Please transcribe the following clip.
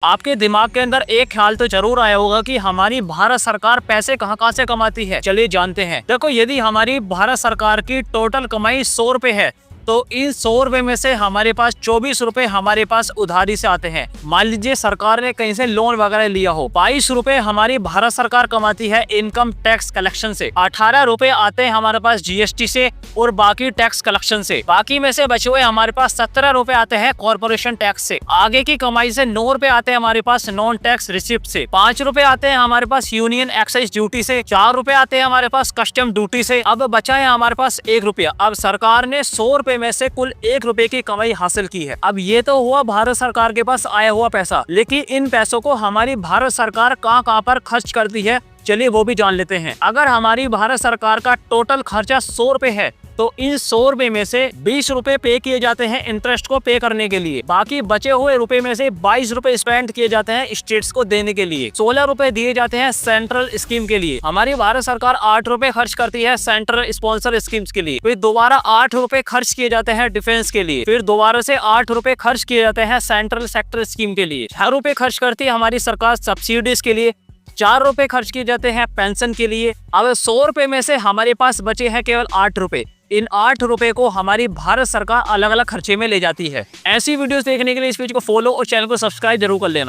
आपके दिमाग के अंदर एक ख्याल तो जरूर आया होगा कि हमारी भारत सरकार पैसे कहाँ से कमाती है। चलिए जानते हैं। देखो, यदि हमारी भारत सरकार की टोटल कमाई 100 रुपए है तो इन 100 रुपए में से हमारे पास 24 रुपए हमारे पास उधारी से आते हैं। मान लीजिए सरकार ने कहीं से लोन वगैरह लिया हो। 22 रुपए हमारी भारत सरकार कमाती है इनकम टैक्स कलेक्शन से। 18 रुपए आते हैं हमारे पास जीएसटी से और बाकी टैक्स कलेक्शन से। बाकी में से बचे हुए हमारे पास 17 रुपए आते हैं कॉर्पोरेशन टैक्स से। आगे की कमाई से 9 रुपए आते हैं हमारे पास नॉन टैक्स रिसिप्ट से। 5 रुपए आते हैं हमारे पास यूनियन एक्साइज ड्यूटी से। 4 रुपए आते हैं हमारे पास कस्टम ड्यूटी से। अब बचा है हमारे पास 1 रुपया। अब सरकार ने 100 रुपए में से कुल 1 रुपए की कमाई हासिल की है। अब ये तो हुआ भारत सरकार के पास आया हुआ पैसा, लेकिन इन पैसों को हमारी भारत सरकार कहाँ पर खर्च करती है, चलिए वो भी जान लेते हैं। अगर हमारी भारत सरकार का टोटल खर्चा 100 रुपए है तो इन 100 रुपए में से 20 रुपए पे किए जाते हैं इंटरेस्ट को पे करने के लिए। बाकी बचे हुए रुपए में से 22 रुपए स्पेंड किए जाते हैं स्टेट्स को देने के लिए। 16 रुपए दिए जाते हैं सेंट्रल स्कीम के लिए। हमारी भारत सरकार 8 रुपए खर्च करती है सेंट्रल स्पॉन्सर स्कीम्स के लिए। फिर दोबारा 8 रुपए खर्च किए जाते हैं डिफेंस के लिए। फिर दोबारा से 8 रुपए खर्च किए जाते हैं सेंट्रल सेक्टर स्कीम के लिए। 6 रुपए खर्च करती है हमारी सरकार सब्सिडीज के लिए। 4 रुपए खर्च किए जाते हैं पेंशन के लिए। अब 100 रुपए में से हमारे पास बचे हैं केवल 8 रुपए। इन 8 रुपए को हमारी भारत सरकार अलग अलग खर्चे में ले जाती है। ऐसी वीडियोस देखने के लिए इस पेज को फॉलो और चैनल को सब्सक्राइब जरूर कर लेना।